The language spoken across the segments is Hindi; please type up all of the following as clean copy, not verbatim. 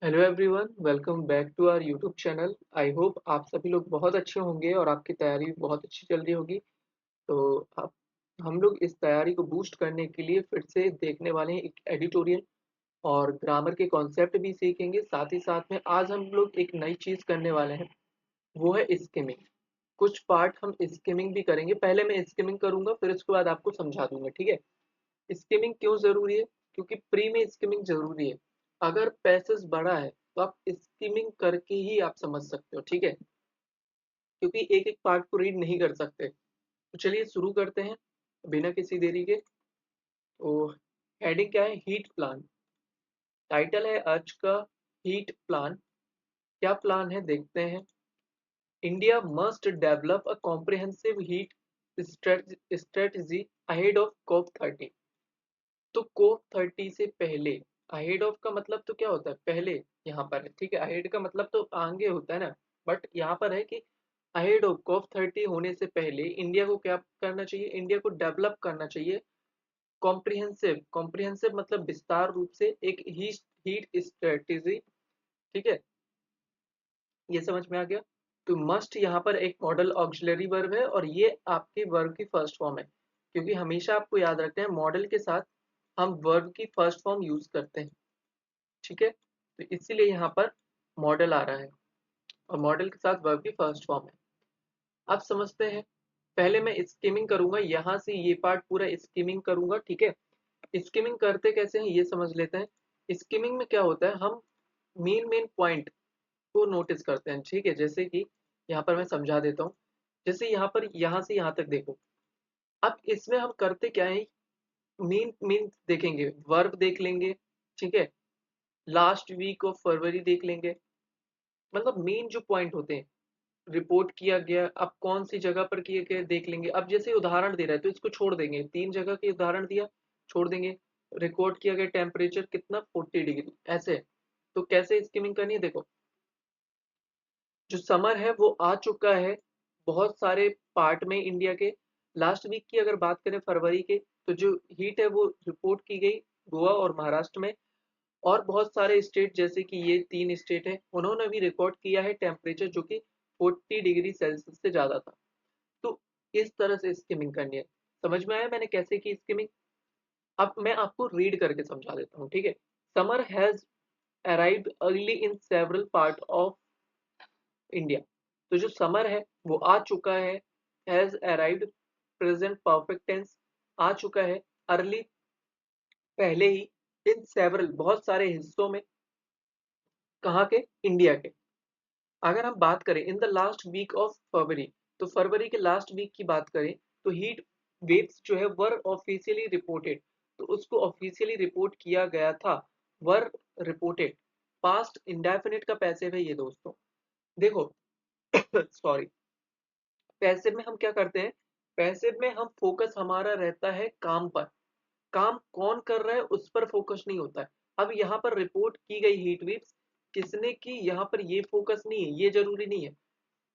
Hello everyone, welcome back to our YouTube channel. I hope आप सभी लोग बहुत अच्छे होंगे और आपकी तैयारी भी बहुत अच्छी चल रही होगी। तो आप हम लोग इस तैयारी को बूस्ट करने के लिए फिर से देखने वाले हैं एक एडिटोरियल और ग्रामर के कॉन्सेप्ट भी सीखेंगे। साथ ही साथ में आज हम लोग एक नई चीज़ करने वाले हैं, वो है स्किमिंग। कुछ पार्ट हम स्किमिंग भी करेंगे। पहले मैं स्किमिंग करूंगा, फिर उसके बाद आपको समझा दूंगा, ठीक है। स्किमिंग क्यों ज़रूरी है? क्योंकि प्री में स्किमिंग ज़रूरी है। अगर पैसेज बड़ा है तो आप स्किमिंग करके ही आप समझ सकते हो, ठीक है। क्योंकि एक एक पार्ट को रीड नहीं कर सकते। तो चलिए शुरू करते हैं बिना किसी देरी के। तो हेडिंग क्या है? Heat plan. टाइटल है आज का, हीट प्लान। क्या प्लान है देखते हैं। India must develop a comprehensive heat strategy ahead of COP30। तो COP30 से पहले, अहेड ऑफ का मतलब तो क्या होता है? पहले। यहाँ पर है, ठीक है। अहेड का मतलब तो आगे होता है ना, बट यहाँ पर है कि अहेड ऑफ COP30 होने से पहले इंडिया को क्या करना चाहिए? इंडिया को डेवलप करना चाहिए कॉम्प्रिहेंसिव। कॉम्प्रिहेंसिव मतलब विस्तार रूप से एक हीट स्ट्रेटेजी, ठीक है। ये समझ में आ गया। तो मस्ट यहाँ पर एक मॉडल ऑक्सिलरी वर्ब है और ये आपके वर्ब की फर्स्ट फॉर्म है, क्योंकि हमेशा आपको याद रखना है मॉडल के साथ हम वर्ब की फर्स्ट फॉर्म यूज करते हैं, ठीक है। तो इसीलिए यहाँ पर मॉडल आ रहा है और मॉडल के साथ वर्ब की फर्स्ट फॉर्म है। अब समझते हैं। पहले मैं स्किमिंग करूंगा, यहाँ से ये पार्ट पूरा स्किमिंग करूंगा, ठीक है। स्किमिंग करते कैसे हैं ये समझ लेते हैं। स्किमिंग में क्या होता है, हम मेन मेन पॉइंट को नोटिस करते हैं, ठीक है। जैसे कि यहाँ पर मैं समझा देता हूँ। जैसे यहाँ पर यहाँ से यहाँ तक देखो। अब इसमें हम करते क्या है, मेन मेन देखेंगे, वर्ब देख लेंगे, ठीक है। लास्ट वीक ऑफ फरवरी देख लेंगे। मतलब मेन जो पॉइंट होते हैं, रिपोर्ट किया गया, अब कौन सी जगह पर किए गए देख लेंगे। अब जैसे उदाहरण दे रहा है तो इसको छोड़ देंगे, 3 जगह के उदाहरण दिया, छोड़ देंगे। रिकॉर्ड किया गया टेम्परेचर कितना, 40 डिग्री, ऐसे। तो कैसे स्किमिंग करनी है देखो। जो समर है वो आ चुका है बहुत सारे पार्ट में इंडिया के। लास्ट वीक की अगर बात करें फरवरी के, तो जो हीट है वो रिपोर्ट की गई गोवा और महाराष्ट्र में। और बहुत सारे स्टेट जैसे कि ये 3 स्टेट है, उन्होंने भी रिकॉर्ड किया है टेम्परेचर जो कि 40 डिग्री सेल्सियस से ज़्यादा था। तो इस तरह से स्किमिंग करनी है। समझ में आया मैंने कैसे की स्किमिंग? अब मैं आपको रीड करके समझा देता हूँ, ठीक है। Summer has arrived early in several part of India. तो जो समर है वो आ चुका है। Has arrived present perfect tense, आ चुका है। अर्ली पहले ही। इन सेवरल बहुत सारे हिस्सों में, कहाँ के? इंडिया के। अगर हम बात करें in the last week of February, तो फरवरी के लास्ट वीक की बात करें, तो हीट वेव्स जो है वर ऑफिशियली रिपोर्टेड। तो उसको ऑफिशियली रिपोर्ट किया गया था, वर रिपोर्टेड। पास्ट इंडेफिनिट का पैसिव है ये दोस्तों। देखो सॉरी। पैसिव में हम क्या करते हैं? पैसिव में हम फोकस हमारा रहता है काम पर। काम कौन कर रहा है उस पर फोकस नहीं होता है। अब यहाँ पर रिपोर्ट की गई हीट वेव्स किसने की, यहाँ पर ये फोकस नहीं है, ये जरूरी नहीं है।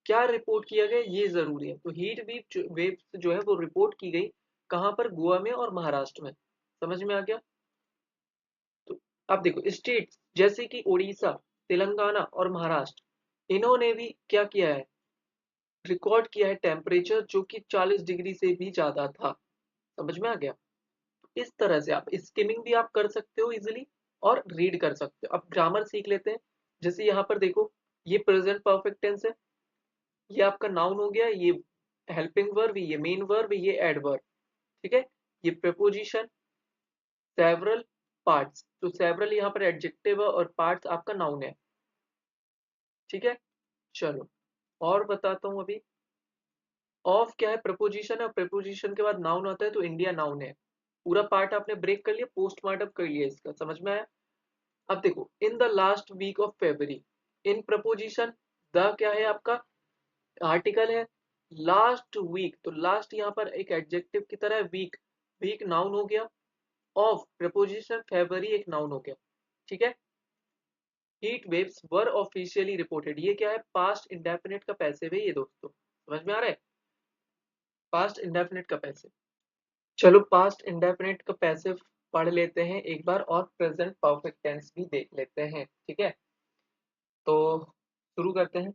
क्या रिपोर्ट किया गया ये जरूरी है। तो हीट वेव्स जो है वो रिपोर्ट की गई कहाँ पर? गोवा में और महाराष्ट्र में। समझ में आ गया? तो अब देखो स्टेट जैसे कि उड़ीसा, तेलंगाना और महाराष्ट्र, इन्होंने भी क्या किया है? रिकॉर्ड किया है टेम्परेचर जो कि 40 डिग्री से भी ज्यादा था। समझ में आ गया? इस तरह से आप स्किमिंग भी आप कर सकते हो इजिली और रीड कर सकते हो। अब ग्रामर सीख लेते हैं। जैसे यहाँ पर देखो, ये प्रेजेंट परफेक्ट टेंस है, ये आपका नाउन हो गया, ये हेल्पिंग वर्ब, ये मेन वर्ब, ये एडवर्ब, ठीक है। ये प्रपोजिशन, सेवरल, पार्ट्स। तो सेवरल यहाँ पर एडजेक्टिव है और पार्ट्स आपका नाउन है, ठीक है। चलो और बताता हूँ अभी। ऑफ क्या है? प्रपोजिशन है, प्रपोजिशन के बाद नाउन आता है तो इंडिया नाउन है। पूरा पार्ट आपने ब्रेक कर लिया, पोस्टमार्टम कर लिया इसका। समझ में आया? अब देखो in the last week of February, in preposition, the क्या है आपका? आर्टिकल है। लास्ट वीक, तो लास्ट यहाँ पर एक एडजेक्टिव की तरह है, वीक, वीक नाउन हो गया। ऑफ प्रपोजिशन, फेब्रुअरी एक नाउन हो गया, ठीक है। हीट वेव्स वर ऑफिशियली रिपोर्टेड, ये क्या है? पास्ट इंडेफिनिट का पैसिव है ये दोस्तों। समझ में आ रहा है? पास्ट इंडेफिनिट का पैसिव। चलो पास्ट इंडेफिनिट का पैसिव पढ़ लेते हैं एक बार और प्रेजेंट परफेक्ट टेंस भी देख लेते हैं, ठीक है। तो शुरू करते हैं।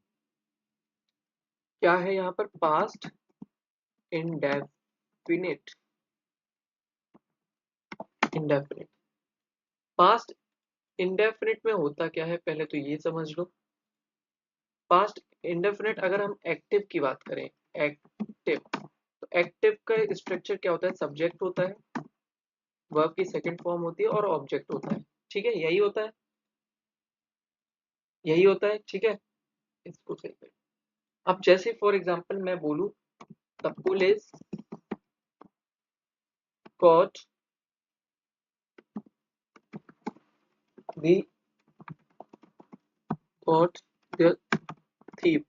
क्या है यहाँ पर? Past indefinite. Indefinite past indefinite में होता क्या है पहले तो ये समझ लो। पास्ट इंडेफिनिट अगर हम एक्टिव की बात करें, एक्टिव, तो एक्टिव का स्ट्रक्चर क्या होता है? सब्जेक्ट होता है, वर्ब की सेकंड फॉर्म होती है और ऑब्जेक्ट होता है। ठीक है, यही होता है, यही होता है। ठीक है, इसको सही करें। अब जैसे फॉर एग्जांपल मैं बोलूं the police caught the caught the thief।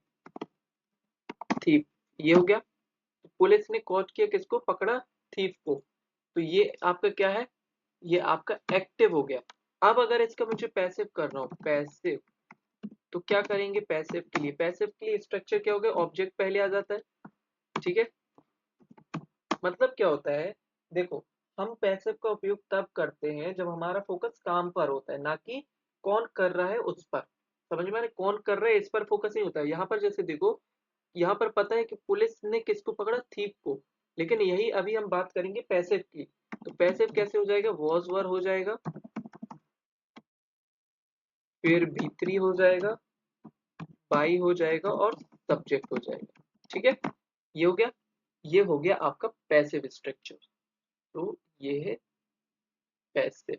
thief ये हो गया। तो पुलिस ने कॉट किया किसको? पकड़ा थीफ को। तो ये आपका क्या है? ये आपका एक्टिव हो गया। अब अगर इसका मुझे पैसिव करना हो, पैसिव, तो क्या करेंगे? पैसिव के लिए, पैसिव के लिए स्ट्रक्चर क्या हो गया? ऑब्जेक्ट पहले आ जाता है। ठीक है, मतलब क्या होता है, देखो, हम पैसिव का उपयोग तब करते हैं जब हमारा फोकस काम पर होता है, ना कि कौन कर रहा है उस पर। समझ में आ रहा है? कौन कर रहा है इस पर फोकस नहीं होता है। यहाँ पर जैसे देखो, यहाँ पर पता है कि पुलिस ने किसको पकड़ा? थीफ को। लेकिन यही अभी हम बात करेंगे पैसिव की। तो पैसिव कैसे हो जाएगा? वॉज वर हो जाएगा, फिर भीतरी हो जाएगा, बाई हो जाएगा और सब्जेक्ट हो जाएगा। ठीक है, ये हो गया। ये हो गया आपका पैसिव स्ट्रक्चर। तो ये है पैसिव।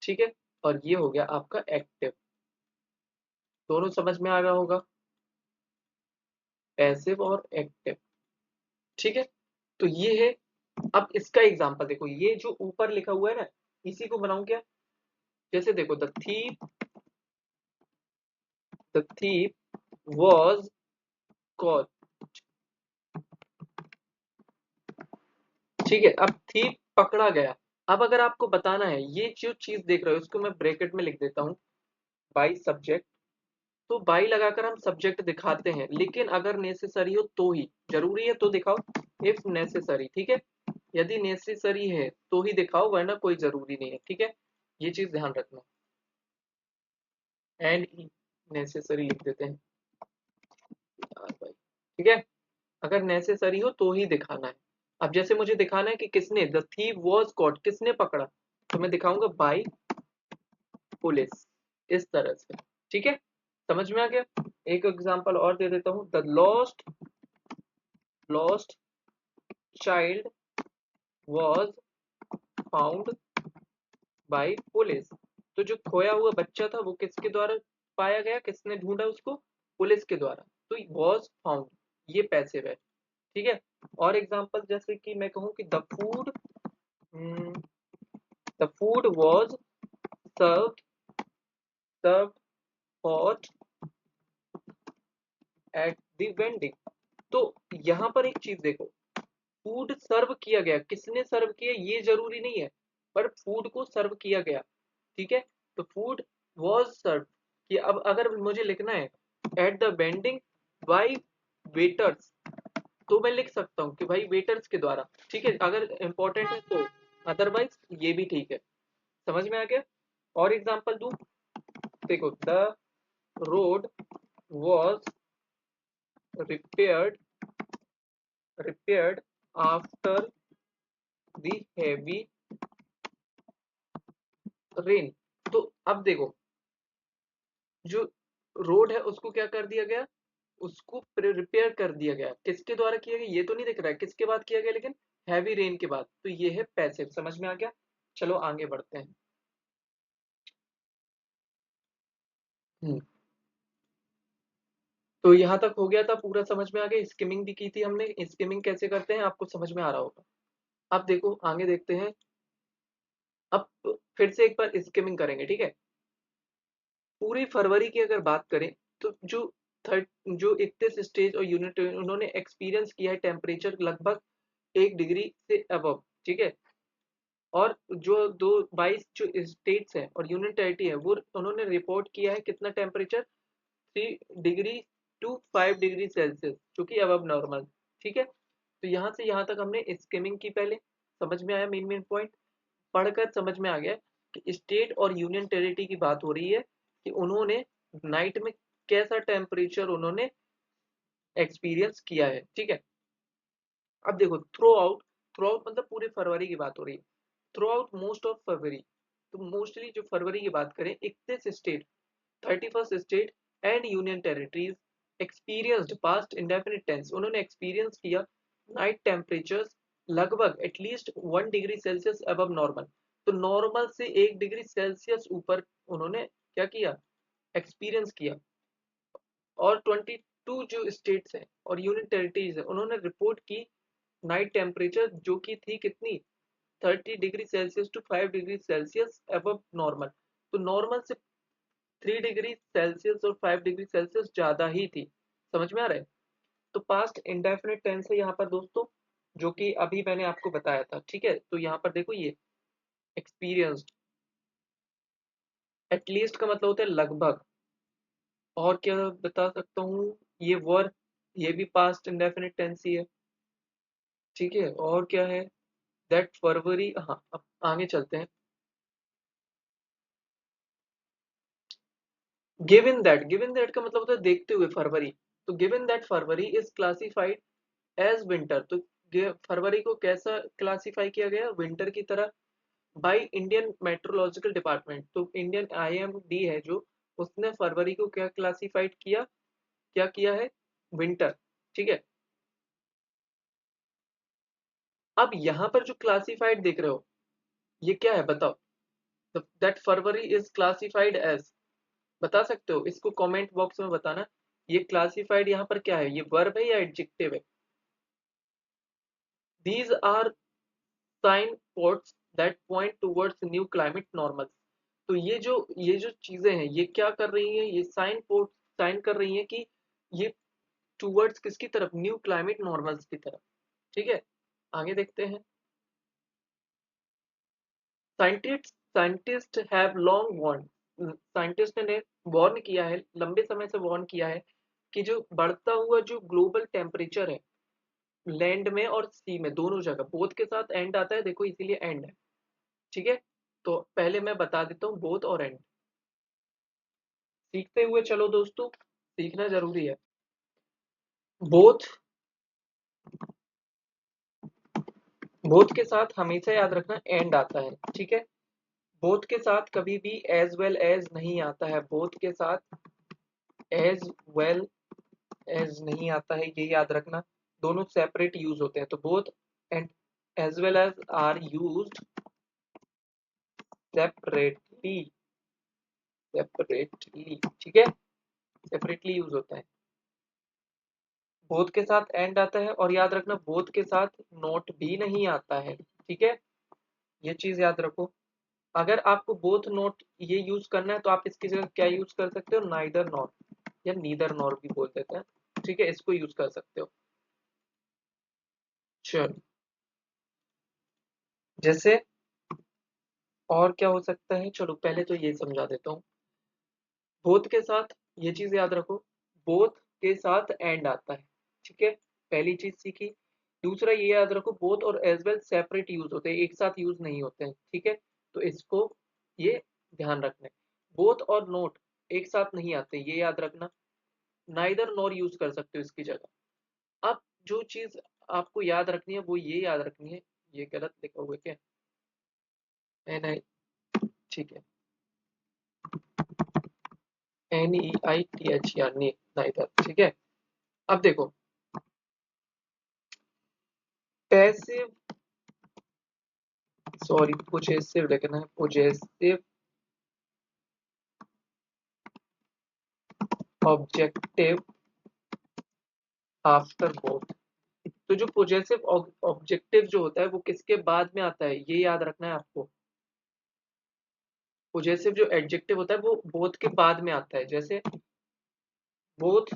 ठीक है, और ये हो गया आपका एक्टिव। दोनों समझ में आ रहा होगा, पैसिव और एक्टिव। ठीक है, तो ये है। अब इसका एग्जांपल देखो, ये जो ऊपर लिखा हुआ है ना, इसी को बनाऊं क्या? जैसे देखो, द थीप वॉज कॉट। ठीक है, अब थीप पकड़ा गया। अब अगर आपको बताना है, ये जो चीज देख रहे हो इसको मैं ब्रैकेट में लिख देता हूँ, बाई सब्जेक्ट। तो बाई लगाकर हम सब्जेक्ट दिखाते हैं, लेकिन अगर नेसेसरी हो तो ही, जरूरी है तो दिखाओ, इफ नेसेसरी। ठीक है, यदि नेसेसरी है तो ही दिखाओ, वरना कोई जरूरी नहीं है। ठीक है, ये चीज ध्यान रखना। एंड नेसेसरी लिख देते हैं यार भाई। ठीक है, अगर नेसेसरी हो तो ही दिखाना है। अब जैसे मुझे दिखाना है कि किसने, द थीव वॉज कॉट, किसने पकड़ा, तो मैं दिखाऊंगा बाई पुलिस, इस तरह से। ठीक है, समझ में आ गया? एक एग्जांपल और दे देता हूँ, the lost child was found by police. तो जो खोया हुआ बच्चा था वो किसके द्वारा पाया गया? किसने ढूंढा उसको? पुलिस के द्वारा। तो वॉज फाउंड, ये पैसिव है। ठीक है, और एग्जांपल जैसे कि मैं कहूँ कि the food was served served hot eight the vending. तो यहाँ पर एक चीज देखो, फूड सर्व किया गया, किसने सर्व किया ये जरूरी नहीं है, पर फूड को सर्व किया गया। ठीक है, तो फूड वॉज सर्व कि अब अगर मुझे लिखना है at the vending by waiters, तो मैं लिख सकता हूँ कि भाई वेटर्स के द्वारा। ठीक है, अगर इंपॉर्टेंट है तो, अदरवाइज ये भी ठीक है। समझ में आ गया? और एग्जांपल दूं, देखो, the road was repaired repaired after the heavy rain. तो अब देखो, जो रोड है उसको क्या कर दिया गया? उसको रिपेयर कर दिया गया। किसके द्वारा किया गया ये तो नहीं दिख रहा है, किसके बाद किया गया, लेकिन हैवी रेन के बाद। तो ये है पैसिव। समझ में आ गया? चलो आगे बढ़ते हैं। हम्म, तो यहाँ तक हो गया था, पूरा समझ में आ गया। स्किमिंग भी की थी हमने, स्किमिंग कैसे करते हैं आपको समझ में आ रहा होगा। अब देखो आगे देखते हैं। अब फिर से एक बार स्किमिंग करेंगे। ठीक है, पूरी फरवरी की अगर बात करें, तो थर्ड जो 31 स्टेज और यूनिट उन्होंने एक्सपीरियंस किया है टेम्परेचर लगभग 1 डिग्री से अबव। ठीक है, और जो दो 22 जो स्टेट्स हैं और यूनियन टेरिटरी है, वो उन्होंने रिपोर्ट किया है कितना temperature? 3 degree to 5 degree Celsius, जो कि अबव नॉर्मल। ठीक है, तो यहाँ से यहाँ तक हमने स्किमिंग की। पहले समझ में आया, मेन मेन पॉइंट पढ़कर समझ में आ गया कि स्टेट और यूनियन टेरिटरी की बात हो रही है कि उन्होंने नाइट में कैसा टेम्परेचर उन्होंने एक्सपीरियंस किया है, ठीक है। अब देखो थ्रू आउट मतलब पूरे फरवरी की बात हो रही है। Throughout most of February, तो मोस्टली जो फरवरी की बात करें 31 state, 31st state and union territories experienced past indefinite tense, उन्होंने एक्सपीरियंस किया नाइट टेम्परेचर्स लगभग at least 1 degree Celsius above normal, तो नॉर्मल से 1 डिग्री सेल्सियस ऊपर उन्होंने क्या किया, एक्सपीरियंस किया। और 22 जो स्टेट्स हैं और यूनियन टेरिटरीज है उन्होंने रिपोर्ट की नाइट टेम्परेचर जो कि थी कितनी, 30 degree Celsius to 5 degree Celsius above normal, तो नॉर्मल से 3 डिग्री सेल्सियस और 5 डिग्री सेल्सियस ज्यादा ही थी। समझ में आ रहा है। तो पास्ट इंडेफिनिट टेंस है यहाँ पर दोस्तों, जो कि अभी मैंने आपको बताया था, ठीक है। तो यहाँ पर देखो ये एक्सपीरियंस्ड, एटलीस्ट का मतलब होता है लगभग, और क्या बता सकता हूँ, ये वर, ये भी पास्ट इंडेफिनिट टेंस ही है, ठीक है। और क्या है, दैट फरवरी, हाँ अब आगे चलते हैं। गिवन दैट का मतलब होता है देखते हुए फरवरी, तो given that February is classified as winter, तो फरवरी को कैसा क्लासिफाई किया गया, विंटर की तरह, बाय इंडियन मेट्रोलॉजिकल डिपार्टमेंट, तो इंडियन आईएमडी है जो, उसने फरवरी को क्या क्लासिफाइड किया, क्या किया है, विंटर, ठीक है। अब यहाँ पर जो क्लासिफाइड देख रहे हो ये क्या है बताओ, that February is classified as, बता सकते हो इसको कमेंट बॉक्स में बताना। ये क्लासिफाइड यहाँ पर क्या है, ये वर्ब है या एडजेक्टिव है। These are signposts that point towards new climate normal, तो ये जो चीजें हैं ये क्या कर रही हैं, ये साइन पोर्ट साइन कर रही हैं कि ये टुवर्ड्स किसकी तरफ, न्यू क्लाइमेट नॉर्मल्स की तरफ, ठीक है। आगे देखते हैं। Scientist have long warn, scientist ने वार्न किया है, लंबे समय से वार्न किया है कि जो बढ़ता हुआ जो ग्लोबल टेम्परेचर है लैंड में और सी में दोनों जगह, बोथ के साथ एंड आता है देखो इसीलिए एंड है, ठीक है। तो पहले मैं बता देता हूँ बोथ और एंड, सीखते हुए चलो दोस्तों, सीखना जरूरी है। बोथ, बोथ के साथ हमेशा याद रखना एंड आता है, ठीक है। बोथ के साथ कभी भी एज वेल एज नहीं आता है, बोथ के साथ एज वेल एज नहीं आता है, ये याद रखना। दोनों सेपरेट यूज होते हैं, तो both and as well as are used separately, separately, ठीक है, सेपरेटली यूज होता है। बोथ के साथ एंड आता है, और याद रखना बोथ के साथ नोट भी नहीं आता है, ठीक है। ये चीज याद रखो। अगर आपको बोथ नोट ये यूज करना है तो आप इसकी जगह क्या यूज कर सकते हो, नाइदर नॉर या नीदर नॉर भी बोल देते हैं, ठीक है, इसको यूज कर सकते हो। चलो, जैसे और क्या हो सकता है, चलो पहले तो ये समझा देता हूँ। बोथ के साथ ये चीज याद रखो, बोथ के साथ एंड आता है, ठीक है, पहली चीज सीखी। दूसरा ये याद रखो बोथ और एज वेल सेपरेट यूज होते हैं, एक साथ यूज नहीं होते हैं, ठीक है। तो इसको ये ध्यान रखना है। बोथ और नोट एक साथ नहीं आते, ये याद रखना। नाइदर नॉर यूज कर सकते हो इसकी जगह। अब जो चीज आपको याद रखनी है वो ये याद रखनी है, ये गलत लिखा हुआ है क्या, एन आई, ठीक है, NEITHER, नाइदर, ठीक है। अब देखो पैसिव, सॉरी पोजेसिव लिखना है, पोजेसिव ऑब्जेक्टिव आफ्टर बोथ, तो जो पोजेसिव ऑब्जेक्टिव जो होता है वो किसके बाद में आता है, ये याद रखना है आपको। पोजेसिव जो एडजेक्टिव होता है वो बोथ के बाद में आता है, जैसे both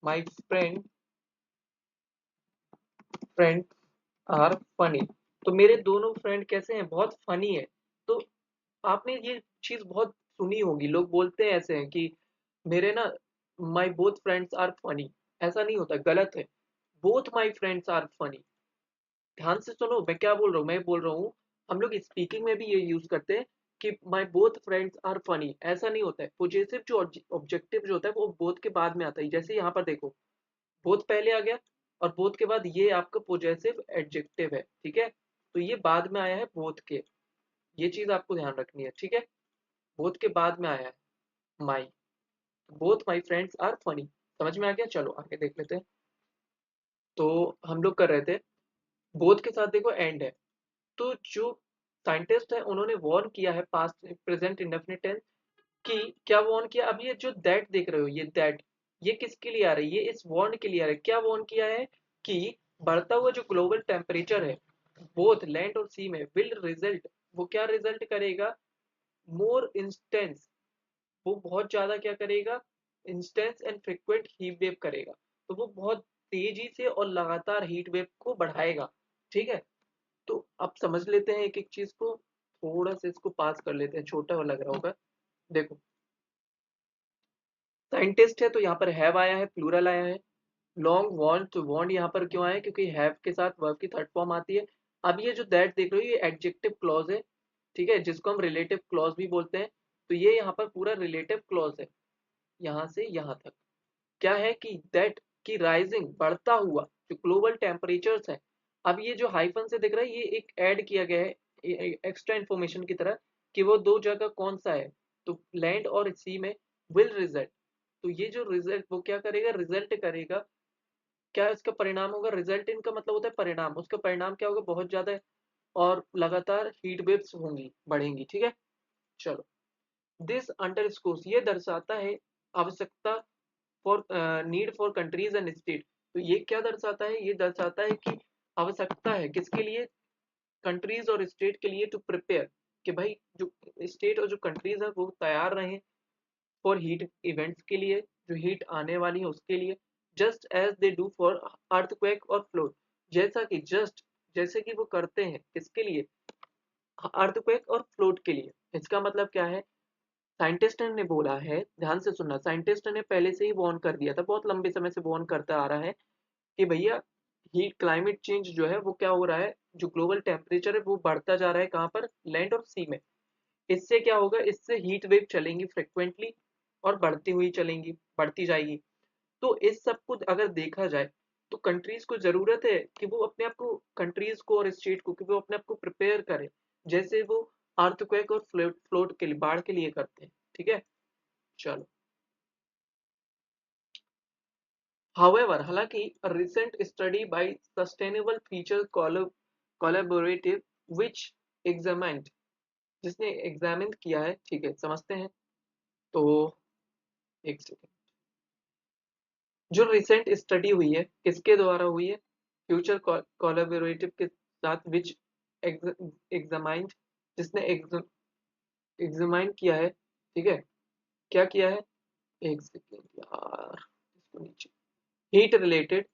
my friend are funny, तो मेरे दोनों फ्रेंड कैसे हैं, बहुत फनी है। तो आपने ये चीज बहुत सुनी होगी, लोग बोलते हैं ऐसे हैं कि मेरे ना my both friends are funny, ऐसा नहीं होता, गलत है। Both my friends are funny, ध्यान से सुनो मैं क्या बोल रहा हूँ, मैं बोल रहा हूँ हम लोग स्पीकिंग में भी ये यूज करते हैं कि my both friends are funny, ऐसा नहीं होता है। पोजेसिव जो ऑब्जेक्टिव जो होता है वो बोथ के बाद में आता है। जैसे यहाँ पर देखो, बोथ पहले आ गया और बोथ के बाद ये आपका पोजेसिव एडजेक्टिव है, ठीक है। तो ये बाद में आया है बोथ के, ये चीज आपको ध्यान रखनी है, ठीक है। बोथ के बाद में आया है my, both my friends are funny. समझ में आ गया? चलो आगे देख लेते हैं। तो हम लोग कर रहे थे, बोथ के साथ देखो एंड है। तो जो साइंटिस्ट है उन्होंने वॉर्न किया है पास्ट प्रेजेंट इंडेफिनिट टेंस कि क्या वॉर्न किया। अब ये जो दैट देख रहे हो, ये दैट, ये किसके लिए आ रही है? ये इस वॉर्न के लिए आ रही है। क्या वॉर्न किया है कि बढ़ता हुआ जो ग्लोबल टेम्परेचर है बोथ लैंड और सी में विल रिजल्ट, वो क्या रिजल्ट करेगा? मोर इंस्टेंस, वो बहुत ज्यादा क्या करेगा? Instance and frequent heat wave करेगा। तो वो बहुत तेजी से और लगातार हीट वेव को बढ़ाएगा, ठीक है। तो अब समझ लेते हैं एक एक चीज को, थोड़ा सा इसको पास कर लेते हैं, छोटा लग रहा होगा। देखो, साइंटिस्ट है तो यहाँ पर हैव आया है, प्लूरल आया है। लॉन्ग वॉन्ट, तो वॉन्ट यहाँ पर क्यों आया? क्योंकि हैव के साथ वर्ब की थर्ड फॉर्म आती है। अब ये जो दैट देख रहे हो, ये एडजेक्टिव क्लॉज है, ठीक है, जिसको हम रिलेटिव क्लॉज भी बोलते हैं। तो ये यहाँ पर पूरा रिलेटिव क्लॉज है, यहाँ से यहाँ तक। क्या है कि दैट की राइजिंग, बढ़ता हुआ जो ग्लोबल टेम्परेचर्स है। अब ये जो हाइफन से दिख रहा है, ये एक ऐड किया गया है एक्स्ट्रा इन्फॉर्मेशन की तरह, कि वो दो जगह कौन सा है, तो लैंड और सी में विल रिजल्ट। तो ये जो रिजल्ट वो क्या करेगा? रिजल्ट करेगा। क्या इसका परिणाम होगा? रिजल्ट इनका मतलब होता है परिणाम, उसका परिणाम क्या होगा? बहुत ज्यादा और लगातार हीट वेव्स होंगी, बढ़ेंगी, ठीक है। चलो, दिस अंडरस्कोर्स, ये दर्शाता है आवश्यकता for need for countries and state. तो ये क्या दर्शाता है? ये दर्शाता है कि आवश्यकता है किसके लिए? कंट्रीज और स्टेट के लिए, टू प्रिपेयर, कि भाई जो स्टेट और जो कंट्रीज है वो तैयार रहें फॉर हीट इवेंट्स के लिए, जो हीट आने वाली है उसके लिए। Just as they do for earthquake और फ्लोड, जैसा कि जस्ट, जैसे कि वो करते हैं किसके लिए? अर्थक्वेक और फ्लोड के लिए। इसका मतलब क्या है? साइंटिस्ट ने बोला है, ध्यान से सुनना, साइंटिस्ट ने पहले से ही वार्न कर दिया था, बहुत लंबे समय से वार्न करता आ रहा है कि भैया हीट क्लाइमेट चेंज जो है वो क्या हो रहा है, जो ग्लोबल टेम्परेचर है वो बढ़ता जा रहा है। कहाँ पर? लैंड और सी में। इससे क्या होगा? इससे हीट वेव चलेंगी फ्रिक्वेंटली और बढ़ती हुई चलेंगी, बढ़ती जाएगी। तो इस सब को अगर देखा जाए तो कंट्रीज को जरूरत है कि वो अपने आप को, कंट्रीज को और स्टेट को, कि वो अपने आप को प्रिपेयर करें, जैसे वो अर्थक्वेक और फ्लोट के लिए, बाढ़ के लिए करते हैं, ठीक है। चलो, हाउएवर, हालांकि recent study bye sustainable future collaborative विच एग्जामिन्ड, जिसने एग्जामिन किया है, ठीक है, समझते हैं। तो एक सेकेंड, जो रिसेंट स्टडी हुई है किसके द्वारा हुई है? फ्यूचर कोलैबोरेटिव के साथ, विच एग्जामाइंड, जिसने एग्जामाइन किया है, ठीक है। क्या किया है? एक सेकेंड यार, इसको नीचे, हीट रिलेटेड,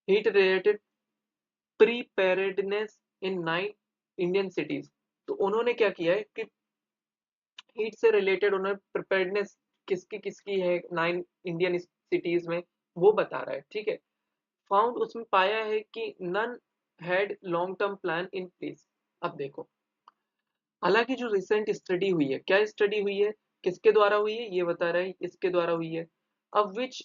हीट रिलेटेड प्रीपेरेडनेस इन 9 इंडियन सिटीज। तो उन्होंने क्या किया है कि हीट से रिलेटेड उन्होंने प्रिपेयर्डनेस किसकी किसकी है 9 इंडियन सिटीज में, वो बता रहा है, ठीक है। फाउंड, उसमें पाया है कि none had long term plan in place. अब देखो, हालांकि जो रिसेंट स्टडी हुई है, क्या स्टडी हुई है, किसके द्वारा हुई है, ये बता रहा है इसके द्वारा हुई है। अब विच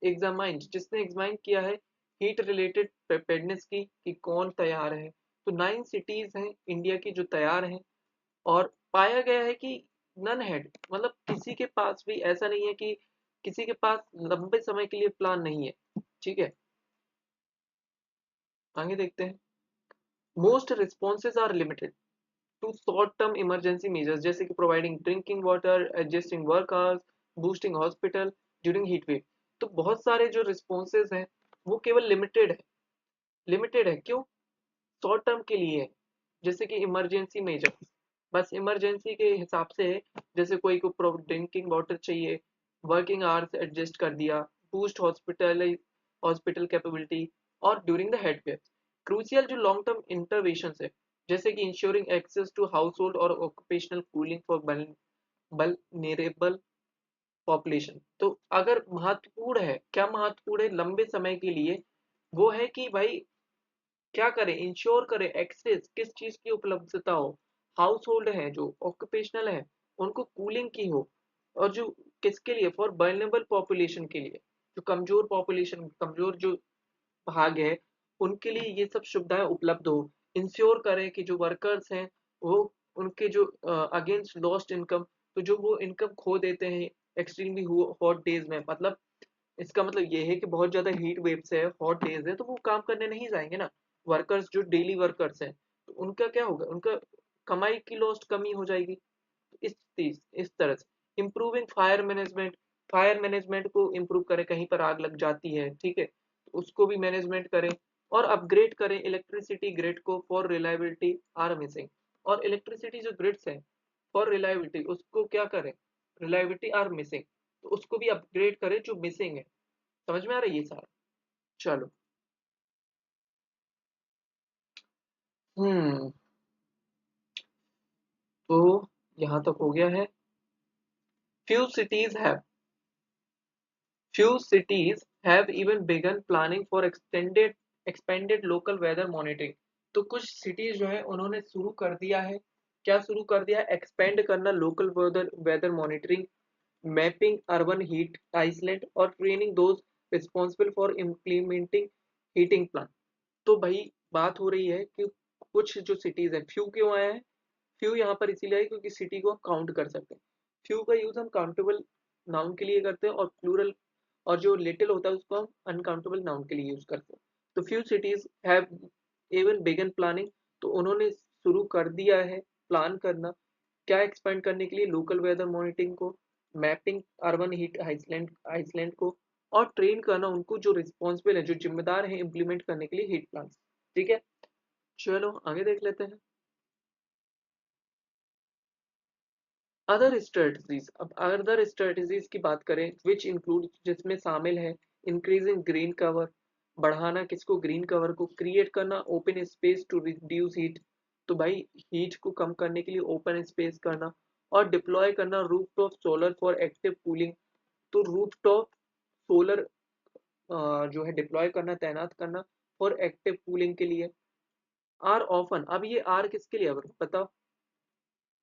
एग्जामाइंड, जिसने एग्जामाइन किया है हीट रिलेटेड प्रिपेयर्डनेस की, कि कौन तैयार है। तो 9 सिटीज हैं इंडिया की जो तैयार हैं, और पाया गया है कि नन हेड, मतलब किसी के पास भी ऐसा नहीं है कि किसी के पास लंबे समय के लिए प्लान नहीं है, ठीक है। आगे देखते हैं। Most responses are limited to short term emergency measures, जैसे कि providing drinking water, adjusting work hours, boosting hospital during heat wave. तो बहुत सारे जो रिस्पॉन्सेज हैं वो केवल लिमिटेड है, लिमिटेड है, क्यों? शॉर्ट टर्म के लिए है, जैसे कि इमरजेंसी मेजर, बस इमरजेंसी के हिसाब से है। जैसे कोई को ड्रिंकिंग वाटर चाहिए, वर्किंग आवर्स एडजस्ट कर दिया, बूस्ट हॉस्पिटल कैपेबिलिटी, और during the heat wave. Crucial जो लॉन्ग टर्म इंटरवेंशन है, जैसे कि ensuring access to household और occupational cooling for vulnerable population. तो अगर महत्वपूर्ण है, क्या महत्वपूर्ण है लंबे समय के लिए, वो है कि भाई क्या करें? इंश्योर करें एक्सेस, किस चीज की उपलब्धता हो? हाउस होल्ड हैं, जो ऑक्यूपेशनल हैं, उनको कूलिंग की हो, और जो किसके लिए, फॉर वल्नरेबल पॉपुलेशन के लिए, जो कमजोर पॉपुलेशन, कमजोर जो भाग है, उनके लिए ये सब सुविधाएं उपलब्ध हो। इंश्योर करें कि जो वर्कर्स हैं वो उनके जो अगेंस्ट लॉस्ट इनकम, तो जो वो इनकम खो देते हैं एक्सट्रीमली हॉट डेज में, मतलब इसका मतलब ये है कि बहुत ज्यादा हीट वेव्स है, हॉट डेज है, तो वो काम करने नहीं जाएंगे ना। वर्कर्स जो डेली वर्कर्स हैं, तो उनका क्या होगा, उनका कमाई की लॉस्ट कमी हो जाएगी। इस तरह से इम्प्रूविंग फायर मैनेजमेंट को इम्प्रूव करें, कहीं पर आग लग जाती है, ठीक है, तो उसको भी मैनेजमेंट करें। और अपग्रेड करें इलेक्ट्रिसिटी ग्रिड को फॉर रिलायबिलिटी आर मिसिंग, और इलेक्ट्रिसिटी जो ग्रिड्स हैं फॉर रिलायबिलिटी, उसको क्या करें, रिलायबिलिटी आर मिसिंग, तो उसको भी अपग्रेड करें जो मिसिंग है। समझ में आ रहा है ये सारा? चलो। हम्म। तो यहाँ तक हो गया है। few cities have Few cities have even begun planning for extended expanded local weather monitoring। तो कुछ सिटीज जो है उन्होंने शुरू कर दिया है, क्या शुरू कर दिया है, एक्सपेंड करना local weather weather monitoring, mapping urban heat island, और training those responsible for implementing heating plan. तो भाई बात हो रही है कि कुछ जो सिटीज है, फ्यू क्यों आया है, फ्यू यहाँ पर इसीलिए है क्योंकि सिटी को हम काउंट कर सकते हैं। फ्यू का यूज हम काउंटेबल नाउन के लिए करते हैं, और प्लूरल और जो लिटिल होता है उसको हम अनकाउंटेबल नाउन के लिए यूज करते हैं। तो few cities have even begun planning, तो उन्होंने शुरू कर दिया है प्लान करना, क्या एक्सपेंड करने के लिए, लोकल वेदर मॉनिटरिंग को, mapping urban heat island island को, और ट्रेन करना उनको जो रिस्पॉन्सिबल है, जो जिम्मेदार है इम्प्लीमेंट करने के लिए हीट प्लान। ठीक है, चलो आगे देख लेते हैं। अदर स्ट्रेटजीज, अब अदर स्ट्रेटजीज की बात करें, विच इंक्लूड, जिसमें शामिल है इंक्रीजिंग ग्रीन कवर, बढ़ाना किसको, ग्रीन कवर को, क्रिएट करना open space to reduce heat, तो भाई हीट को कम करने के लिए ओपन स्पेस करना, और डिप्लॉय करना rooftop solar for active cooling, तो रूफटॉप सोलर जो है डिप्लॉय करना, तैनात करना फॉर एक्टिव कूलिंग के लिए। आर ऑफन, अब ये आर किसके लिए, अब बताओ,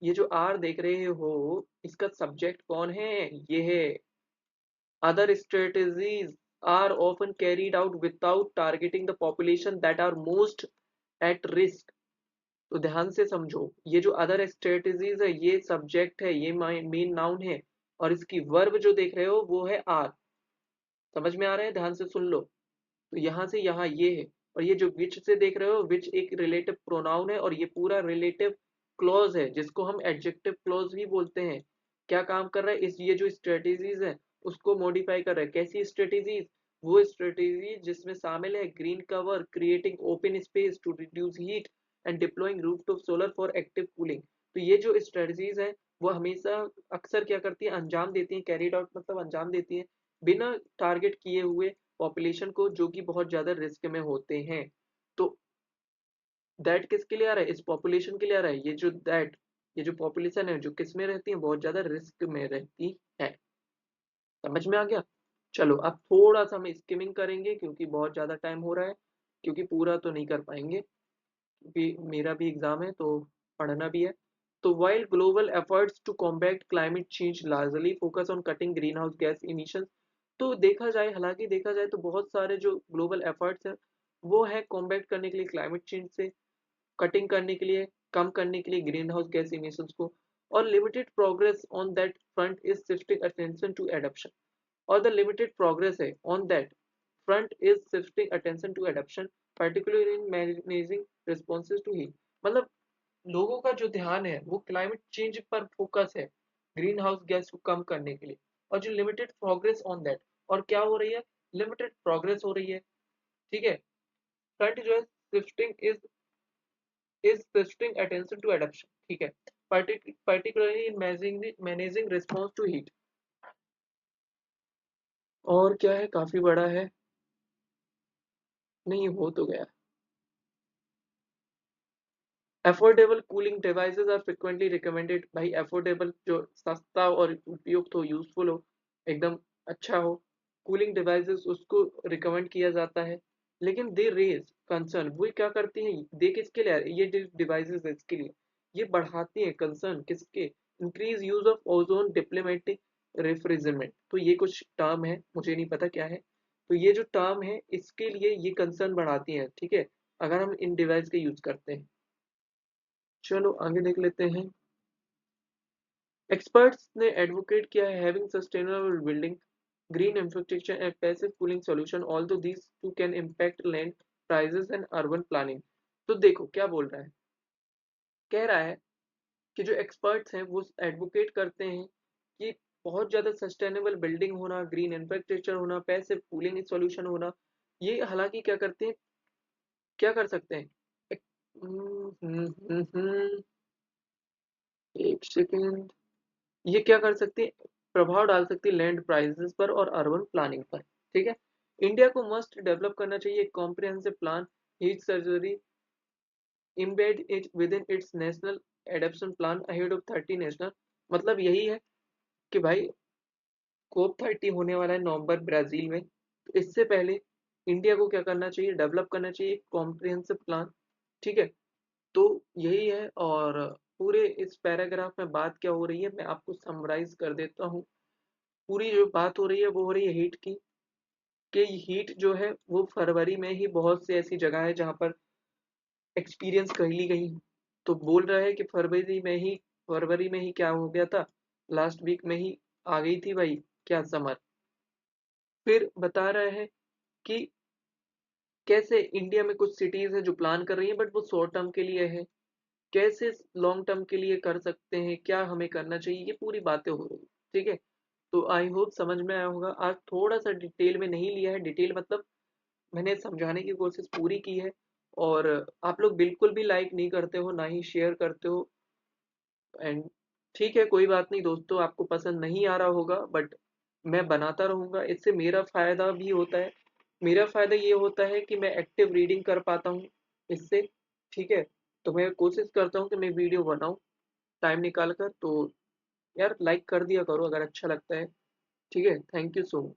ये जो आर देख रहे हो, इसका सब्जेक्ट कौन है, ये है। Other strategies are often carried out without targeting the population that are most at risk। तो ध्यान से समझो, ये जो अदर स्ट्रेटेजीज है, ये सब्जेक्ट है, ये मेन नाउन है, और इसकी वर्ब जो देख रहे हो वो है आर। समझ में आ रहा है, ध्यान से सुन लो। तो यहाँ से यहाँ ये है, और ये जो विच से देख रहे हो, विच एक रिलेटिव प्रोनाउन है, और ये पूरा रिलेटिव क्लॉज है, जिसको हम एडजेक्टिव क्लॉज भी बोलते हैं। क्या काम कर रहा है, इस ये जो स्ट्रेटेजीज है उसको मॉडिफाई कर रहा है। कैसी स्ट्रेटेजीज, वो स्ट्रेटेजी जिसमें शामिल है green cover, creating open space to reduce heat, and deploying rooftop solar for active cooling. तो ये जो स्ट्रेटेजीज है वो हमेशा अक्सर क्या करती है, अंजाम देती है, कैरिड आउट मतलब अंजाम देती है, बिना टारगेट किए हुए पॉपुलेशन को, जो कि बहुत ज्यादा रिस्क में होते हैं। तो दैट किसके लिए आ रहा है, इस पॉपुलेशन के लिए आ रहा है, ये जो पॉपुलेशन है जो किस में रहती है, बहुत ज्यादा रिस्क में रहती है। समझ में आ गया? चलो अब थोड़ा सा हम स्किमिंग करेंगे क्योंकि बहुत ज्यादा टाइम हो रहा है, क्योंकि पूरा तो नहीं कर पाएंगे, क्योंकि मेरा भी एग्जाम है तो पढ़ना भी है। तो while global efforts to combat climate change largely focus on cutting greenhouse gas emissions, तो देखा जाए, हालांकि देखा जाए तो बहुत सारे जो ग्लोबल एफर्ट्स हैं वो है कॉम्बैट करने के लिए क्लाइमेट चेंज से, कटिंग करने के लिए, कम करने के लिए ग्रीन हाउस गैस इमिशंस को, और limited progress on that front is shifting attention to adaptation, और द लिमिटेड प्रोग्रेस है on that front is shifting attention to adaptation, particularly in managing responses to heat। मतलब लोगों का जो ध्यान है वो क्लाइमेट चेंज पर फोकस है, ग्रीन हाउस गैस को कम करने के लिए, और जो लिमिटेड प्रोग्रेस ऑन दैट, और क्या हो रही है, लिमिटेड प्रोग्रेस हो रही है। ठीक है, फ्रंट जो है shifting is shifting attention to adaptation. ठीक है, particularly in managing response to heat। और क्या है, काफी बड़ा है, नहीं हो तो गया। Affordable cooling devices are frequently recommended, भाई अफोर्डेबल जो सस्ता और उपयुक्त हो, यूजफुल हो, एकदम अच्छा हो, कूलिंग डिवाइसेस उसको रिकमेंड किया जाता है। लेकिन दे रेज कंसर्न, वो क्या करती हैं, दे किसके लिए, ये डिवाइसेस इसके लिए, ये बढ़ाती हैं कंसर्न किसके, increase use of ozone diplomatic refrigerant. तो ये कुछ टर्म है, मुझे नहीं पता क्या है। तो ये जो टर्म है इसके लिए ये कंसर्न बढ़ाती है, ठीक है, अगर हम इन डिवाइस के यूज करते हैं। चलो आगे देख लेते हैं। एक्सपर्ट्स ने एडवोकेट किया है having sustainable building, green infrastructure and passive cooling solution although these two can impact land prices and urban planning. तो देखो क्या बोल रहा है, कह रहा है कि जो एक्सपर्ट्स हैं वो एडवोकेट करते हैं कि बहुत ज़्यादा सस्टेनेबल बिल्डिंग होना, ग्रीन इंफ्रास्ट्रक्चर होना, पैसिव कूलिंग सॉल्यूशन होना, ये हालांकि क्या करते हैं, क्या कर सकते हैं। एक, एक सेकेंड, ये क्या कर सकती है, प्रभाव डाल सकती है लैंड प्राइसेस पर और अर्बन प्लानिंग पर। ठीक है, इंडिया को मस्ट डेवलप करना चाहिए एक comprehensive plan, heat surgery, embed it with in its national adaptation plan ahead of 30 national. मतलब यही है कि भाई COP30 होने वाला है नवंबर ब्राजील में, तो इससे पहले इंडिया को क्या करना चाहिए, डेवलप करना चाहिए एक कॉम्प्रिहेंसिव प्लान। ठीक है, तो यही है। और पूरे इस पैराग्राफ में बात क्या हो रही है मैं आपको समराइज कर देता हूँ। पूरी जो बात हो रही है वो हो रही है हीट की, कि हीट जो है वो फरवरी में ही बहुत सी ऐसी जगह है जहाँ पर एक्सपीरियंस कर ली गई। तो बोल रहा है कि फरवरी में ही क्या हो गया था, लास्ट वीक में ही आ गई थी भाई क्या, समर। फिर बता रहा है कि कैसे इंडिया में कुछ सिटीज है जो प्लान कर रही हैं बट वो शॉर्ट टर्म के लिए है, कैसे लॉन्ग टर्म के लिए कर सकते हैं, क्या हमें करना चाहिए, ये पूरी बातें हो रही। ठीक है, तो आई होप समझ में आया होगा। आज थोड़ा सा डिटेल में नहीं लिया है, डिटेल मतलब मैंने समझाने की कोशिश पूरी की है। और आप लोग बिल्कुल भी लाइक नहीं करते हो, ना ही शेयर करते हो। एंड ठीक है, कोई बात नहीं दोस्तों, आपको पसंद नहीं आ रहा होगा बट मैं बनाता रहूँगा, इससे मेरा फ़ायदा भी होता है। मेरा फ़ायदा ये होता है कि मैं एक्टिव रीडिंग कर पाता हूँ इससे। ठीक है, तो मैं कोशिश करता हूँ कि मैं वीडियो बनाऊँ टाइम निकाल कर। तो यार लाइक कर दिया करो अगर अच्छा लगता है। ठीक है, थैंक यू सो मच।